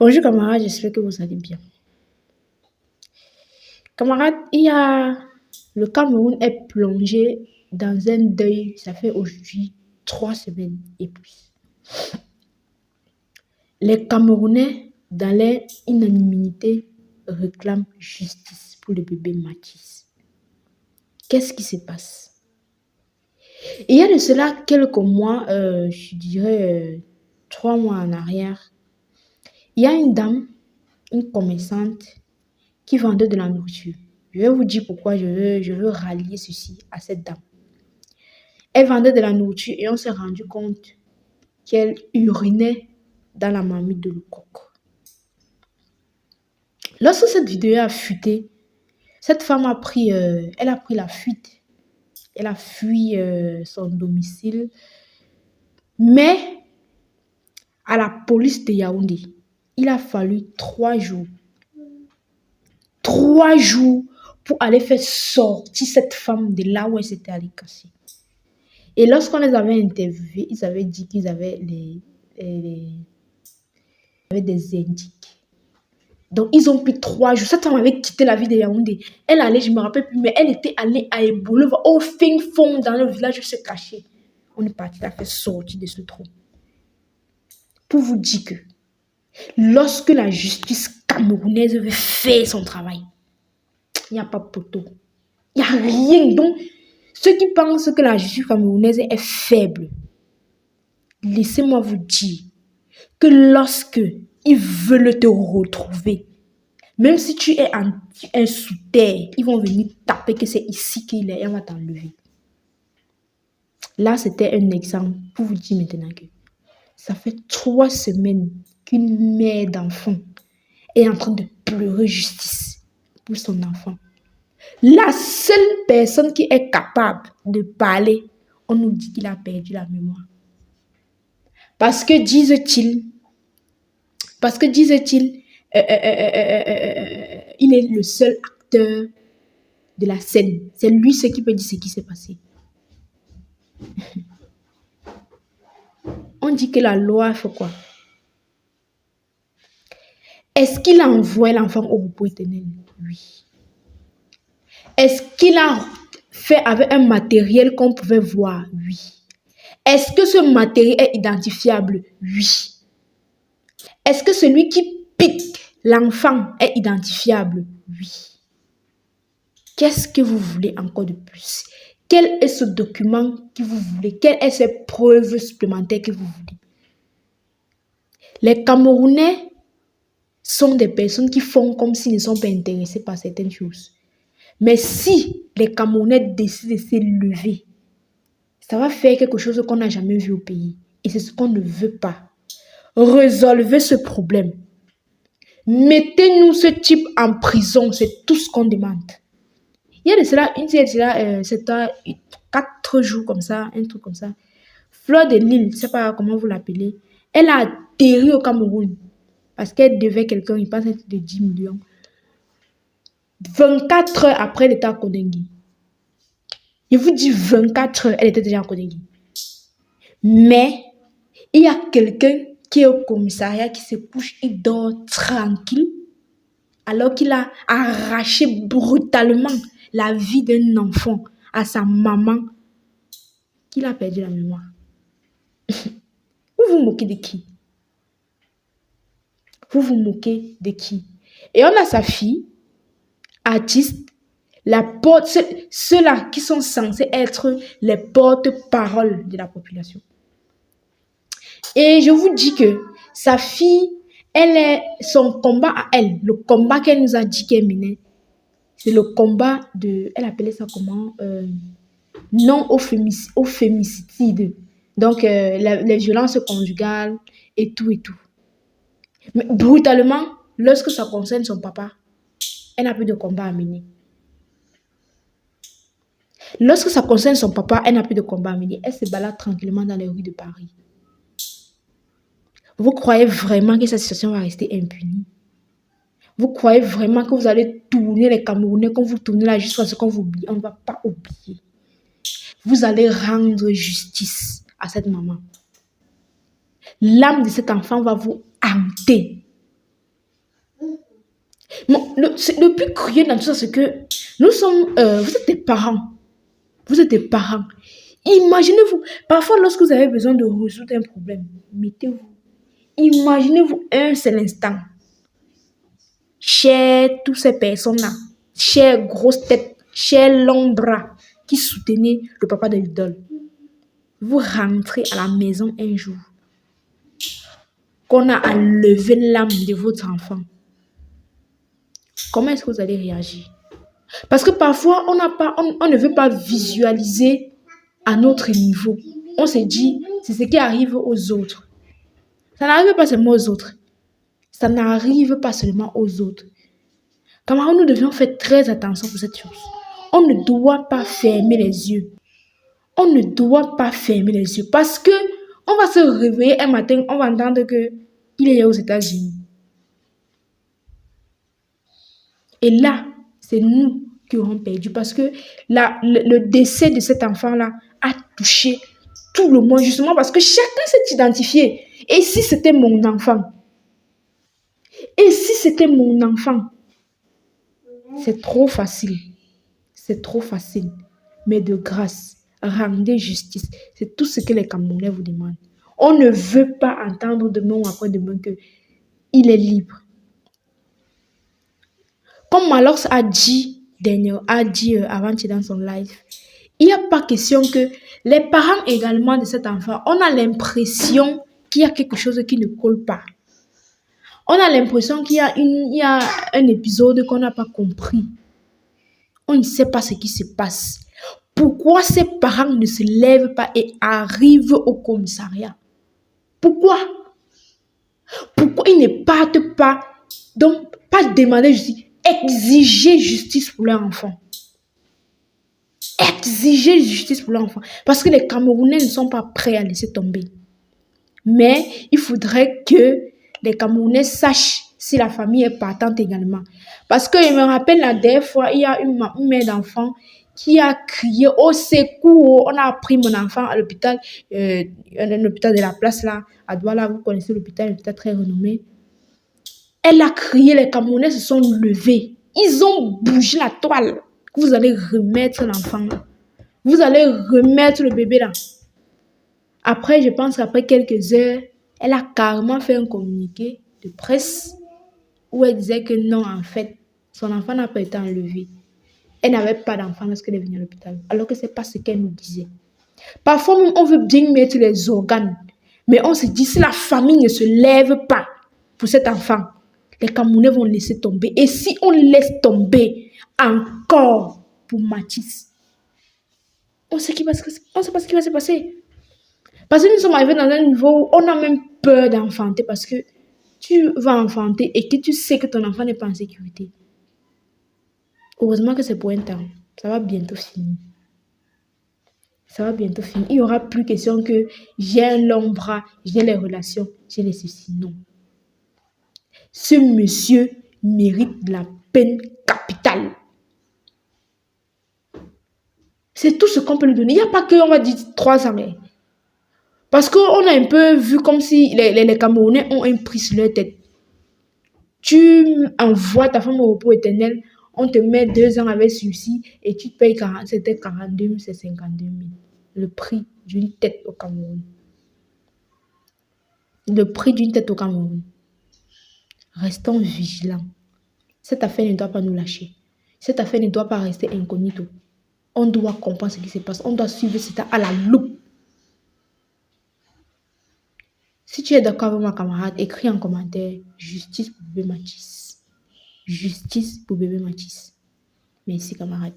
Bonjour camarades, j'espère que vous allez bien. Camarades, le Cameroun est plongé dans un deuil, ça fait aujourd'hui 3 semaines et plus. Les Camerounais, dans leur unanimité, réclament justice pour le bébé Mathis. Qu'est-ce qui se passe? Il y a de cela quelques mois, je dirais 3 mois en arrière, il y a une dame, une commerçante, qui vendait de la nourriture. Je vais vous dire pourquoi je veux rallier ceci à cette dame. Elle vendait de la nourriture et on s'est rendu compte qu'elle urinait dans la marmite de Lecoq. Lorsque cette vidéo a fuité, cette femme elle a pris la fuite. Elle a fui son domicile. Mais à la police de Yaoundé, il a fallu 3 jours. 3 jours pour aller faire sortir cette femme de là où elle s'était allée casser. Et lorsqu'on les avait interviewés, ils avaient dit qu'ils avaient des indices. Donc, ils ont pris 3 jours. Cette femme avait quitté la ville de Yaoundé. Elle allait, je ne me rappelle plus, mais elle était allée à Eboulé, au fin fond, dans le village, se cacher. On est parti la faire sortir de ce trou. Pour vous dire que lorsque la justice camerounaise veut faire son travail, il n'y a pas de poteau. Il n'y a rien. Donc, ceux qui pensent que la justice camerounaise est faible, laissez-moi vous dire que lorsque ils veulent te retrouver, même si tu es sous terre, ils vont venir taper que c'est ici qu'il est et on va t'enlever. Là, c'était un exemple pour vous dire maintenant que ça fait 3 semaines qu'une mère d'enfant est en train de pleurer justice pour son enfant. La seule personne qui est capable de parler, on nous dit qu'il a perdu la mémoire. Parce que disent-ils, il est le seul acteur de la scène. C'est lui ce qui peut dire ce qui s'est passé. On dit que la loi fait quoi? Est-ce qu'il a envoyé l'enfant au repos éternel? Oui. Est-ce qu'il a fait avec un matériel qu'on pouvait voir? Oui. Est-ce que ce matériel est identifiable? Oui. Est-ce que celui qui pique l'enfant est identifiable? Oui. Qu'est-ce que vous voulez encore de plus? Quel est ce document que vous voulez? Quelles sont ces preuves supplémentaires que vous voulez? Les Camerounais sont des personnes qui font comme s'ils ne sont pas intéressés par certaines choses. Mais si les Camerounais décident de s'élever, ça va faire quelque chose qu'on n'a jamais vu au pays. Et c'est ce qu'on ne veut pas. Résolvez ce problème. Mettez-nous ce type en prison, c'est tout ce qu'on demande. Il y a de cela, c'était 4 jours comme ça, un truc comme ça. Fleur de Lille, je ne sais pas comment vous l'appelez, elle a atterri au Cameroun parce qu'elle devait quelqu'un, il pense de 10 millions. 24 heures après, elle était à Kondengi. Je vous dis 24 heures, elle était déjà à Kondengi. Mais il y a quelqu'un qui est au commissariat, qui se couche, il dort tranquille, alors qu'il a arraché brutalement la vie d'un enfant à sa maman, qu'il a perdu la mémoire. Vous vous moquez de qui? Vous vous moquez de qui? Et on a sa fille, artiste, ceux-là qui sont censés être les porte-paroles de la population. Et je vous dis que sa fille, son combat à elle, le combat qu'elle nous a dit qu'elle menait, c'est le combat de, elle appelait ça comment? Non au féminicide. Donc, les violences conjugales et tout et tout. Mais brutalement, lorsque ça concerne son papa, elle n'a plus de combat à mener. Lorsque ça concerne son papa, elle n'a plus de combat à mener. Elle se balade tranquillement dans les rues de Paris. Vous croyez vraiment que cette situation va rester impunie? Vous croyez vraiment que vous allez tourner les Camerounais comme vous tournez là jusqu'à ce qu'on vous oublie? On ne va pas oublier. Vous allez rendre justice à cette maman. L'âme de cet enfant va vous hanter. Le plus cruel dans tout ça, c'est que nous sommes, vous êtes des parents. Vous êtes des parents. Imaginez-vous, parfois lorsque vous avez besoin de résoudre un problème, mettez-vous. Imaginez-vous un seul instant. Chers toutes ces personnes-là, chers grosses têtes, chers longs bras qui soutenaient le papa de l'idole. Vous rentrez à la maison un jour, qu'on a enlevé l'âme de votre enfant. Comment est-ce que vous allez réagir? Parce que parfois, on ne veut pas visualiser à notre niveau. On se dit, c'est ce qui arrive aux autres. Ça n'arrive pas seulement aux autres. Ça n'arrive pas seulement aux autres. Camarades, nous devions faire très attention pour cette chose. On ne doit pas fermer les yeux. On ne doit pas fermer les yeux parce que on va se réveiller un matin, on va entendre que il est aux États-Unis. Et là, c'est nous qui aurons perdu parce que le décès de cet enfant-là a touché tout le monde justement parce que chacun s'est identifié. Et si c'était mon enfant? Et si c'était mon enfant? C'est trop facile. C'est trop facile. Mais de grâce, rendez justice. C'est tout ce que les Camerounais vous demandent. On ne veut pas entendre demain ou après-demain qu'il est libre. Comme Malox a dit avant-hier dans son live, il n'y a pas question que les parents également de cet enfant, on a l'impression qu'il y a quelque chose qui ne colle pas. On a l'impression qu'il y a un épisode qu'on n'a pas compris. On ne sait pas ce qui se passe. Pourquoi ces parents ne se lèvent pas et arrivent au commissariat? Pourquoi? Pourquoi ils ne partent pas? Donc, pas demander justice, exiger justice pour leur enfant. Exiger justice pour leur enfant. Parce que les Camerounais ne sont pas prêts à laisser tomber. Mais il faudrait que les Camerounais sachent si la famille est partante également. Parce que je me rappelle la dernière fois, il y a une mère d'enfant qui a crié au secours. On a pris mon enfant à l'hôpital, l'hôpital de la place là, à Douala. Vous connaissez l'hôpital très renommé. Elle a crié, les Camerounais se sont levés. Ils ont bougé la toile. Vous allez remettre l'enfant là. Vous allez remettre le bébé là. Après, je pense qu'après quelques heures, elle a carrément fait un communiqué de presse où elle disait que non, en fait, son enfant n'a pas été enlevé. Elle n'avait pas d'enfant lorsqu'elle est venue à l'hôpital. Alors que ce n'est pas ce qu'elle nous disait. Parfois, même, on veut bien mettre les organes. Mais on se dit, si la famille ne se lève pas pour cet enfant, les Camerounais vont laisser tomber. Et si on laisse tomber encore pour Mathis, on ne sait pas ce qui va se passer. Parce que nous sommes arrivés dans un niveau où on a même peur d'enfanter parce que tu vas enfanter et que tu sais que ton enfant n'est pas en sécurité. Heureusement que c'est pour un temps. Ça va bientôt finir. Ça va bientôt finir. Il n'y aura plus question que j'ai un long bras, j'ai les relations, j'ai les ceci. Non. Ce monsieur mérite la peine capitale. C'est tout ce qu'on peut lui donner. Il n'y a pas qu'on va dire 3 ans. Parce qu'on a un peu vu comme si les Camerounais ont un prix sur leur tête. Tu envoies ta femme au repos éternel, on te met 2 ans avec celui-ci et tu te payes 42 000, c'est 52 000. Le prix d'une tête au Cameroun. Le prix d'une tête au Cameroun. Restons vigilants. Cette affaire ne doit pas nous lâcher. Cette affaire ne doit pas rester incognito. On doit comprendre ce qui se passe. On doit suivre ça à la loupe. Si tu es d'accord avec ma camarade, écris en commentaire justice pour bébé Mathis. Justice pour bébé Mathis. Merci camarade.